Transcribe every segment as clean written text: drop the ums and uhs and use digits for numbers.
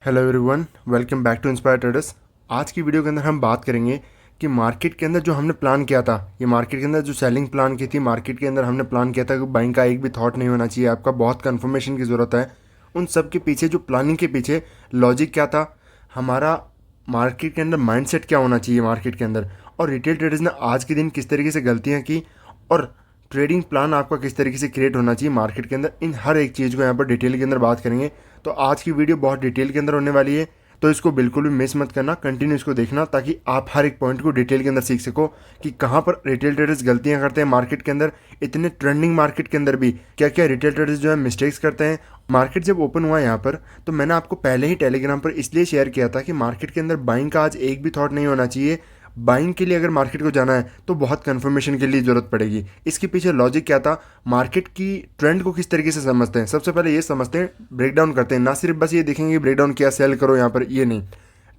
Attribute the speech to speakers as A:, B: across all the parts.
A: Hello everyone, welcome back to Inspire Traders. आज की video के अंदर हम बात करेंगे कि मार्केट के अंदर जो हमने प्लान किया था, ये मार्केट के अंदर जो सेलिंग प्लान की थी, मार्केट के अंदर हमने प्लान किया था कि बाइंग का एक भी थॉट नहीं होना चाहिए, आपका बहुत कंफर्मेशन की ज़रूरत है। उन सब के पीछे, जो प्लानिंग के पीछे लॉजिक क्या था, हमारा मार्केट के अंदर माइंडसेट क्या होना चाहिए मार्केट के अंदर, और रिटेल ट्रेडर्स ने आज के दिन किस तरीके से गलतियाँ की, और ट्रेडिंग प्लान आपका किस तरीके से क्रिएट होना चाहिए मार्केट के अंदर, इन हर एक चीज़ को यहाँ पर डिटेल के अंदर बात करेंगे। तो आज की वीडियो बहुत डिटेल के अंदर होने वाली है, तो इसको बिल्कुल भी मिस मत करना, कंटिन्यू इसको देखना, ताकि आप हर एक पॉइंट को डिटेल के अंदर सीख सको कि कहाँ पर रिटेल ट्रेडर्स गलतियाँ करते हैं मार्केट के अंदर। इतने ट्रेंडिंग मार्केट के अंदर भी क्या क्या रिटेल ट्रेडर्स जो है मिस्टेक्स करते हैं। मार्केट जब ओपन हुआ यहाँ पर, तो मैंने आपको पहले ही टेलीग्राम पर इसलिए शेयर किया था कि मार्केट के अंदर बाइंग का आज एक भी थॉट नहीं होना चाहिए। बाइंग के लिए अगर मार्केट को जाना है तो बहुत कंफर्मेशन के लिए ज़रूरत पड़ेगी। इसके पीछे लॉजिक क्या था, मार्केट की ट्रेंड को किस तरीके से समझते हैं। सबसे पहले ये समझते हैं, ब्रेकडाउन करते हैं, ना सिर्फ बस ये देखेंगे ब्रेकडाउन किया सेल करो यहाँ पर, ये नहीं,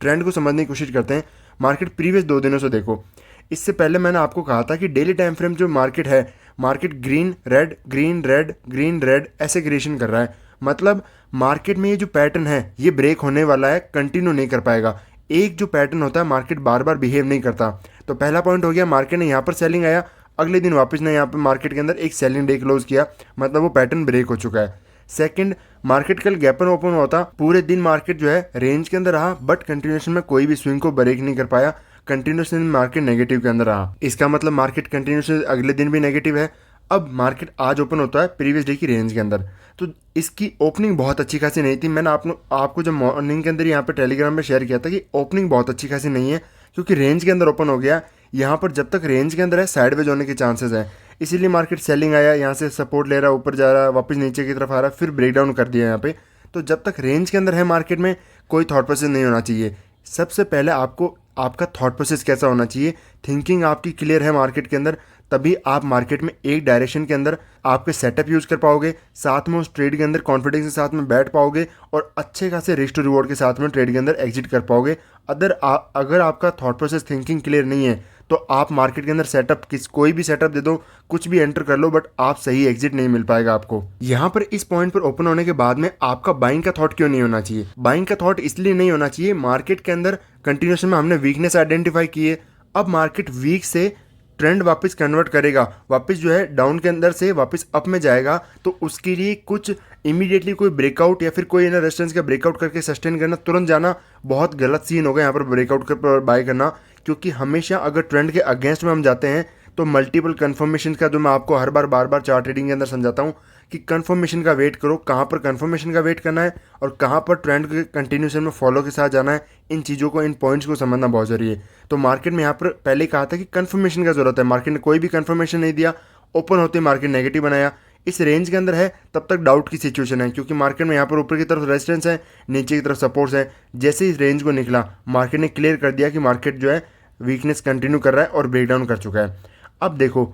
A: ट्रेंड को समझने की कोशिश करते हैं। मार्केट प्रीवियस 2 दिनों से देखो। इससे पहले मैंने आपको कहा था कि डेली टाइम फ्रेम जो मार्केट है, market green red green red green red ऐसे क्रिएशन कर रहा है। मतलब मार्केट में ये जो पैटर्न है ये ब्रेक होने वाला है, कंटिन्यू नहीं कर पाएगा। एक जो पैटर्न होता है, मार्केट बार बार बिहेव नहीं करता। तो पहला पॉइंट हो गया, मार्केट ने यहाँ पर सेलिंग आया, अगले दिन वापस ने यहाँ पर मार्केट के अंदर एक सेलिंग डे क्लोज किया, मतलब वो पैटर्न ब्रेक हो चुका है। सेकंड, मार्केट कल गैपन ओपन हुआ था, पूरे दिन मार्केट जो है रेंज के अंदर रहा, बट कंटिन्यूएशन में कोई भी स्विंग को ब्रेक नहीं कर पाया, कंटिन्यूएशन मार्केट नेगेटिव के अंदर रहा। इसका मतलब मार्केट कंटिन्यूएशन अगले दिन भी नेगेटिव है। अब मार्केट आज ओपन होता है प्रीवियस डे की रेंज के अंदर, तो इसकी ओपनिंग बहुत अच्छी खासी नहीं थी। मैंने आपको जब मॉर्निंग के अंदर यहाँ पे टेलीग्राम में शेयर किया था कि ओपनिंग बहुत अच्छी खासी नहीं है, क्योंकि रेंज के अंदर ओपन हो गया। यहाँ पर जब तक रेंज के अंदर है, साइडवेज होने के चांसेस हैं, इसीलिए मार्केट सेलिंग आया, यहाँ से सपोर्ट ले रहा है, ऊपर जा रहा है, वापस नीचे की तरफ आ रहा है, फिर ब्रेक डाउन कर दिया यहाँ पे। तो जब तक रेंज के अंदर है मार्केट में, कोई थॉट प्रोसेस नहीं होना चाहिए। सबसे पहले आपको आपका थॉट प्रोसेस कैसा होना चाहिए, थिंकिंग आपकी क्लियर है मार्केट के अंदर, तभी आप मार्केट में एक डायरेक्शन के अंदर आपके सेटअप यूज़ कर पाओगे, साथ में उस ट्रेड के अंदर कॉन्फिडेंस के साथ में बैठ पाओगे, और अच्छे खासे रिस्क टू रिवॉर्ड के साथ में ट्रेड के अंदर एग्जिट कर पाओगे। अगर आपका थॉट प्रोसेस थिंकिंग क्लियर नहीं है, तो आप मार्केट के अंदर सेटअप कोई भी सेटअप दे दो, कुछ भी एंटर कर लो, बट आप सही एग्जिट नहीं मिल पाएगा आपको। यहाँ पर इस पॉइंट पर ओपन होने के बाद में आपका बाइंग का थॉट क्यों नहीं होना चाहिए? बाइंग का थॉट इसलिए नहीं होना चाहिए, मार्केट के अंदर कंटिन्यूएशन में हमने वीकनेस आइडेंटिफाई की है। अब मार्केट वीक से ट्रेंड वापस कन्वर्ट करेगा, वापस जो है डाउन के अंदर से वापस अप में जाएगा, तो उसके लिए कुछ इमीडिएटली कोई ब्रेकआउट या फिर कोई ना रेजिस्टेंस का ब्रेकआउट करके सस्टेन करना, तुरंत जाना बहुत गलत सीन होगा यहाँ पर ब्रेकआउट कर बाय करना। क्योंकि हमेशा अगर ट्रेंड के अगेंस्ट में हम जाते हैं, तो मल्टीपल कन्फर्मेशन का, जो मैं आपको हर बार बार चार्ट ट्रेडिंग के अंदर समझाता हूँ कि कन्फर्मेशन का वेट करो, कहाँ पर कन्फर्मेशन का वेट करना है और कहाँ पर ट्रेंड के कंटिन्यूशन में फॉलो के साथ जाना है। इन चीज़ों को, इन पॉइंट्स को समझना बहुत ज़रूरी है। तो मार्केट में यहाँ पर पहले कहा था कि कन्फर्मेशन का ज़रूरत है, मार्केट ने कोई भी कन्फर्मेशन नहीं दिया, ओपन होते मार्केट नेगेटिव बनाया। इस रेंज के अंदर है तब तक डाउट की सिचुएशन है, क्योंकि मार्केट में यहाँ पर ऊपर की तरफ रेजिस्टेंस है, नीचे की तरफ सपोर्ट्स है। जैसे इस रेंज को निकला, मार्केट ने क्लियर कर दिया कि मार्केट जो है वीकनेस कंटिन्यू कर रहा है और ब्रेकडाउन कर चुका है। अब देखो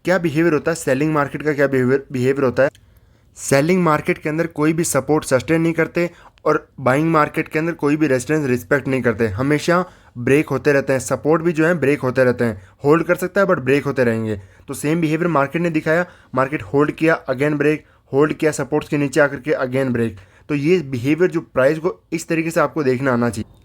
A: क्या बिहेवियर होता है सेलिंग मार्केट का, क्या बिहेवियर होता है। सेलिंग मार्केट के अंदर कोई भी सपोर्ट सस्टेन नहीं करते, और बाइंग मार्केट के अंदर कोई भी रेजिस्टेंस रिस्पेक्ट नहीं करते, हमेशा ब्रेक होते रहते हैं। सपोर्ट भी जो है ब्रेक होते रहते हैं, होल्ड कर सकता है बट ब्रेक होते रहेंगे। तो सेम बिहेवियर मार्केट ने दिखाया, मार्केट होल्ड किया, अगेन ब्रेक, होल्ड किया, सपोर्ट्स के नीचे आकर के अगेन ब्रेक। तो ये बिहेवियर जो प्राइस को इस तरीके से आपको देखना आना चाहिए।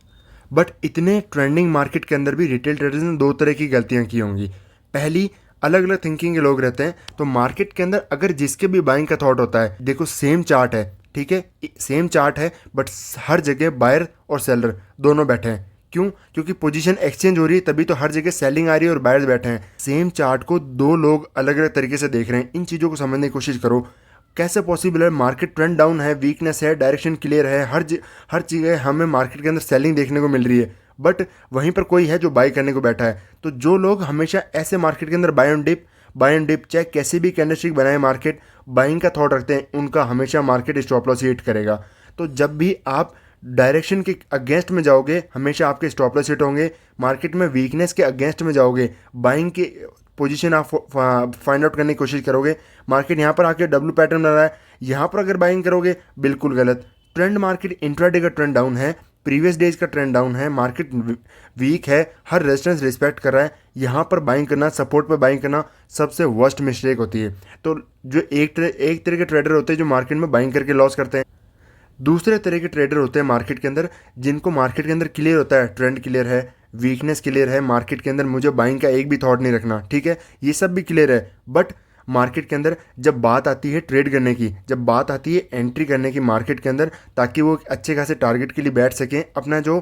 A: बट इतने ट्रेंडिंग मार्केट के अंदर भी रिटेल ट्रेडर्स ने 2 तरह की गलतियां की होंगी। पहली, अलग अलग थिंकिंग के लोग रहते हैं, तो मार्केट के अंदर अगर जिसके भी बाइंग का थॉट होता है, देखो सेम चार्ट है, ठीक है, सेम चार्ट है, बट हर जगह बायर और सेलर दोनों बैठे हैं। क्यों? क्योंकि पोजीशन एक्सचेंज हो रही है, तभी तो हर जगह सेलिंग आ रही है और बायर्स बैठे हैं। सेम चार्ट को 2 लोग अलग अलग तरीके से देख रहे हैं। इन चीज़ों को समझने की कोशिश करो, कैसे पॉसिबल है? मार्केट ट्रेंड डाउन है, वीकनेस है, डायरेक्शन क्लियर है, हर चीज़ हमें मार्केट के अंदर सेलिंग देखने को मिल रही है, बट वहीं पर कोई है जो बाई करने को बैठा है। तो जो लोग हमेशा ऐसे मार्केट के अंदर बाय एंड डिप चाहे कैसे भी कैंडलस्टिक बनाए मार्केट, बाइंग का थॉट रखते हैं, उनका हमेशा मार्केट स्टॉप लॉस हिट करेगा। तो जब भी आप डायरेक्शन के अगेंस्ट में जाओगे, हमेशा आपके स्टॉप लॉस हिट होंगे। मार्केट में वीकनेस के अगेंस्ट में जाओगे, बाइंग के पोजीशन आप फाइंड आउट करने की कोशिश करोगे। मार्केट यहाँ पर आके डब्ल्यू पैटर्न बना रहा है, यहाँ पर अगर बाइंग करोगे, बिल्कुल गलत। ट्रेंड मार्केट इंट्राडे का ट्रेंड डाउन है, प्रीवियस डेज का ट्रेंड डाउन है, मार्केट वीक है, हर रेजिस्टेंस रिस्पेक्ट कर रहा है, यहाँ पर बाइंग करना, सपोर्ट पर बाइंग करना सबसे वर्स्ट मिस्टेक होती है। तो जो एक तरह के ट्रेडर होते हैं जो मार्केट में बाइंग करके लॉस करते हैं, दूसरे तरह के ट्रेडर होते हैं मार्केट के अंदर, जिनको मार्केट के अंदर क्लियर होता है, ट्रेंड क्लियर है, वीकनेस क्लियर है, मार्केट के अंदर मुझे बाइंग का एक भी थॉट नहीं रखना, ठीक है, ये सब भी क्लियर है। बट मार्केट के अंदर जब बात आती है ट्रेड करने की, जब बात आती है एंट्री करने की मार्केट के अंदर, ताकि वो एक अच्छे खासे टारगेट के लिए बैठ सकें, अपना जो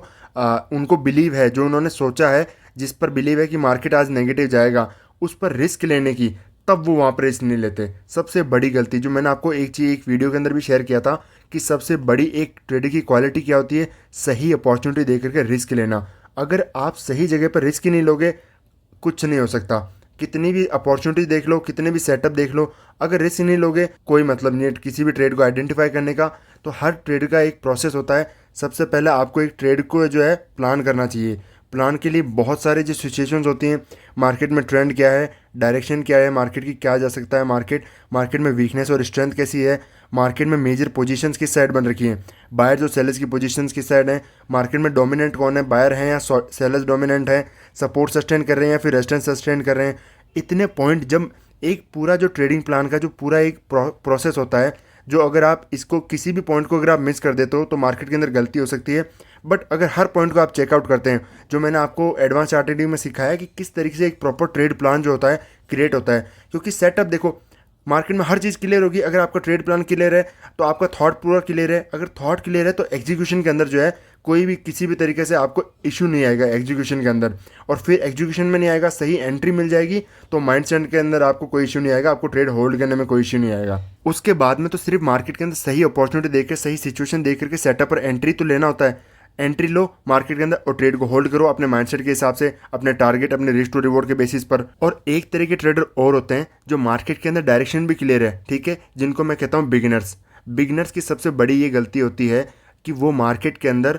A: उनको बिलीव है, जो उन्होंने सोचा है, जिस पर बिलीव है कि मार्केट आज नेगेटिव जाएगा, उस पर रिस्क लेने की, तब वो वहाँ पर रिस्क नहीं लेते। सबसे बड़ी गलती जो मैंने आपको एक चीज़ एक वीडियो के अंदर भी शेयर किया था कि सबसे बड़ी एक ट्रेडर की क्वालिटी क्या होती है, सही अपॉर्चुनिटी देकर के रिस्क लेना। अगर आप सही जगह पर रिस्क ही नहीं लोगे, कुछ नहीं हो सकता। कितनी भी अपॉर्चुनिटी देख लो, कितने भी सेटअप देख लो, अगर रिस्क नहीं लोगे कोई मतलब नहीं है किसी भी ट्रेड को आइडेंटिफाई करने का। तो हर ट्रेड का एक प्रोसेस होता है। सबसे पहले आपको एक ट्रेड को जो है प्लान करना चाहिए। प्लान के लिए बहुत सारे जो सिचुएशंस होती हैं, मार्केट में ट्रेंड क्या है, डायरेक्शन क्या है, मार्केट की क्या जा सकता है, मार्केट में वीकनेस और स्ट्रेंथ कैसी है, मार्केट में मेजर पोजीशंस किस साइड बन रखी हैं, बायर जो सेलर्स की पोजीशंस किस साइड हैं, मार्केट में डोमिनेंट कौन है, बायर हैं या सेलर्स डोमिनेंट हैं, सपोर्ट सस्टेन कर रहे हैं या फिर रेजिस्टेंस सस्टेन कर रहे हैं। इतने पॉइंट, जब एक पूरा जो ट्रेडिंग प्लान का जो पूरा एक प्रोसेस होता है, जो अगर आप इसको किसी भी पॉइंट को अगर आप मिस कर देते हो तो मार्केट के अंदर गलती हो सकती है। बट अगर हर पॉइंट को आप चेकआउट करते हैं, जो मैंने आपको एडवांस चार्ट ट्रेडिंग में सिखाया है कि किस तरीके से एक प्रॉपर ट्रेड प्लान जो होता है क्रिएट होता है। क्योंकि सेटअप देखो, मार्केट में हर चीज़ क्लियर होगी अगर आपका ट्रेड प्लान क्लियर है, तो आपका थॉट पूरा क्लियर है। अगर थॉट क्लियर है तो एग्जीक्यूशन के अंदर जो है कोई भी किसी भी तरीके से आपको इशू नहीं आएगा एग्जीक्यूशन के अंदर। और फिर एग्जीक्यूशन में नहीं आएगा, सही एंट्री मिल जाएगी तो माइंडसेट के अंदर आपको कोई इशू नहीं आएगा, आपको ट्रेड होल्ड करने में कोई इशू नहीं आएगा। उसके बाद में तो सिर्फ मार्केट के अंदर सही अपॉर्चुनिटी देकर, सही सिचुएशन देख करके सेटअप पर एंट्री तो लेना होता है। एंट्री लो मार्केट के अंदर और ट्रेड को होल्ड करो अपने माइंडसेट के हिसाब से, अपने टारगेट, अपने रिस्क टू रिवॉर्ड के बेसिस पर। और एक तरह के ट्रेडर और होते हैं जो मार्केट के अंदर डायरेक्शन भी क्लियर है, ठीक है, जिनको मैं कहता हूँ बिगिनर्स। बिगिनर्स की सबसे बड़ी ये गलती होती है कि वो मार्केट के अंदर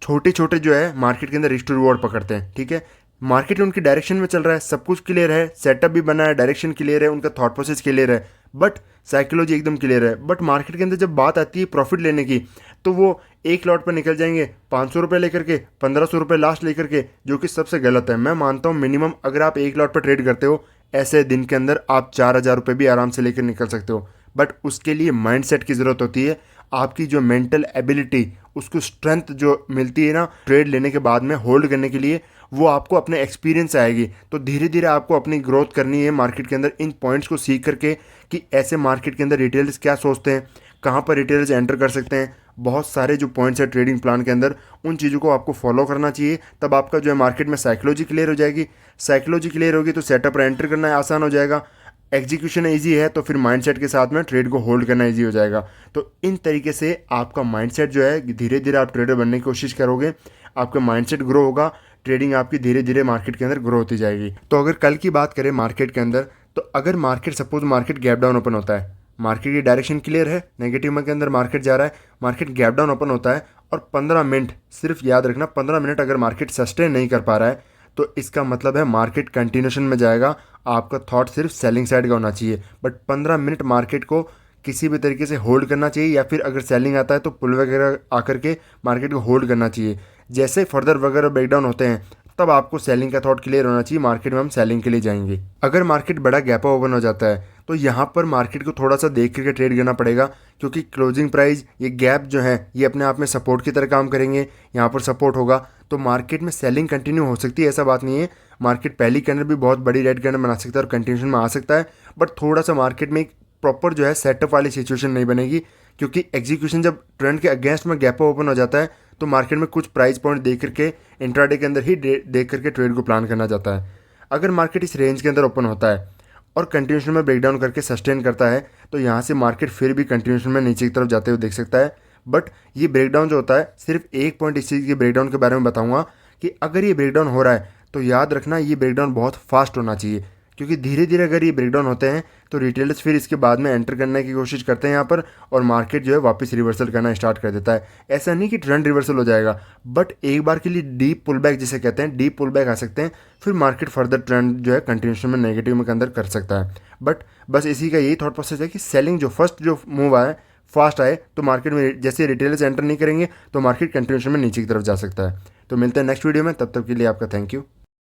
A: छोटे छोटे जो है मार्केट के अंदर रिस्क टू रिवॉर्ड पकड़ते हैं, ठीक है। मार्केट उनकी डायरेक्शन में चल रहा है, सब कुछ क्लियर है, सेटअप भी बना है, डायरेक्शन क्लियर है, उनका थॉट प्रोसेस क्लियर है, बट साइकोलॉजी एकदम क्लियर है। बट मार्केट के अंदर जब बात आती है प्रॉफिट लेने की, तो वो एक लॉट पर निकल जाएंगे 500 रुपये लेकर के, 1500 रुपये लास्ट लेकर के, जो कि सबसे गलत है। मैं मानता हूँ मिनिमम अगर आप एक लॉट पर ट्रेड करते हो, ऐसे दिन के अंदर आप 4000 रुपये भी आराम से लेकर निकल सकते हो। बट उसके लिए माइंडसेट की ज़रूरत होती है, आपकी जो मेंटल एबिलिटी, उसको स्ट्रेंथ जो मिलती है ना ट्रेड लेने के बाद में होल्ड करने के लिए, वो आपको अपने एक्सपीरियंस से आएगी। तो धीरे धीरे आपको अपनी ग्रोथ करनी है मार्केट के अंदर, इन पॉइंट्स को सीख करके कि ऐसे मार्केट के अंदर रिटेलर्स क्या सोचते हैं, कहाँ पर रिटेलर्स एंटर कर सकते हैं। बहुत सारे जो पॉइंट्स है ट्रेडिंग प्लान के अंदर, उन चीज़ों को आपको फॉलो करना चाहिए। तब आपका जो है मार्केट में साइकोलॉजी क्लियर हो जाएगी। साइकोलॉजी क्लियर होगी तो सेटअप पर एंटर करना आसान हो जाएगा। एग्जीक्यूशन ईजी है तो फिर माइंडसेट के साथ में ट्रेड को होल्ड करना ईजी हो जाएगा। तो इन तरीके से आपका माइंडसेट जो है, धीरे धीरे आप ट्रेडर बनने की कोशिश करोगे, आपका माइंडसेट ग्रो होगा, ट्रेडिंग आपकी धीरे धीरे मार्केट के अंदर ग्रो होती जाएगी। तो अगर कल की बात करें मार्केट के अंदर, तो अगर market suppose market gap down open होता है, मार्केट की डायरेक्शन क्लियर है, नेगेटिव में के अंदर मार्केट जा रहा है, मार्केट गैप डाउन ओपन होता है और 15 मिनट, सिर्फ याद रखना 15 मिनट अगर मार्केट सस्टेन नहीं कर पा रहा है, तो इसका मतलब है मार्केट कंटिन्यूशन में जाएगा। आपका थॉट सिर्फ सेलिंग साइड का होना चाहिए। बट 15 मिनट मार्केट को किसी भी तरीके से होल्ड करना चाहिए, या फिर अगर सेलिंग आता है तो पुल वगैरह आकर के मार्केट को होल्ड करना चाहिए। जैसे फर्दर वगैरह ब्रेकडाउन होते हैं तब आपको सेलिंग का थॉट क्लियर होना चाहिए, मार्केट में हम सेलिंग के लिए जाएंगे। अगर मार्केट बड़ा गैप ओपन हो जाता है तो यहाँ पर मार्केट को थोड़ा सा देख करके ट्रेड करना पड़ेगा, क्योंकि क्लोजिंग प्राइस, ये गैप जो है ये अपने आप में सपोर्ट की तरह काम करेंगे। यहाँ पर सपोर्ट होगा तो मार्केट में सेलिंग कंटिन्यू हो सकती है, ऐसा बात नहीं है। मार्केट पहली कैंडल भी बहुत बड़ी रेड कैंडल बना सकता है और कंटिन्यूशन में आ सकता है, बट थोड़ा सा मार्केट में एक प्रॉपर जो है सेटअप वाली सिचुएशन नहीं बनेगी, क्योंकि एग्जीक्यूशन जब ट्रेंड के अगेंस्ट में गैप ओपन हो जाता है तो मार्केट में कुछ प्राइस पॉइंट देख करके इंट्राडे के अंदर ही देख करके ट्रेड को प्लान करना जाता है। अगर मार्केट इस रेंज के अंदर ओपन होता है और कंटिन्यूशन में ब्रेकडाउन करके सस्टेन करता है, तो यहाँ से मार्केट फिर भी कंटिन्यूशन में नीचे की तरफ जाते हुए देख सकता है। बट ये ब्रेकडाउन जो होता है, सिर्फ एक पॉइंट इस चीज़ के ब्रेकडाउन के बारे में बताऊंगा कि अगर ये ब्रेकडाउन हो रहा है तो याद रखना ये ब्रेकडाउन बहुत फास्ट होना चाहिए, क्योंकि धीरे धीरे अगर ये ब्रेकडाउन होते हैं तो रिटेलर्स फिर इसके बाद में एंटर करने की कोशिश करते हैं यहाँ पर, और मार्केट जो है वापस रिवर्सल करना स्टार्ट कर देता है। ऐसा नहीं कि ट्रेंड रिवर्सल हो जाएगा, बट एक बार के लिए डीप पुल बैक जिसे कहते हैं, डीप पुल बैक आ सकते हैं, फिर मार्केट फर्दर ट्रेंड जो है कंटिन्यूशन में नेगेटिव में के अंदर कर सकता है। बट बस इसी का यही थॉट प्रोसेस है कि सेलिंग जो फर्स्ट जो मूव आए, फास्ट आए, तो मार्केट में जैसे रिटेलर्स एंटर नहीं करेंगे तो मार्केट कंटिन्यूशन में नीचे की तरफ जा सकता है। तो मिलते हैं नेक्स्ट वीडियो में, तब तक के लिए आपका थैंक यू।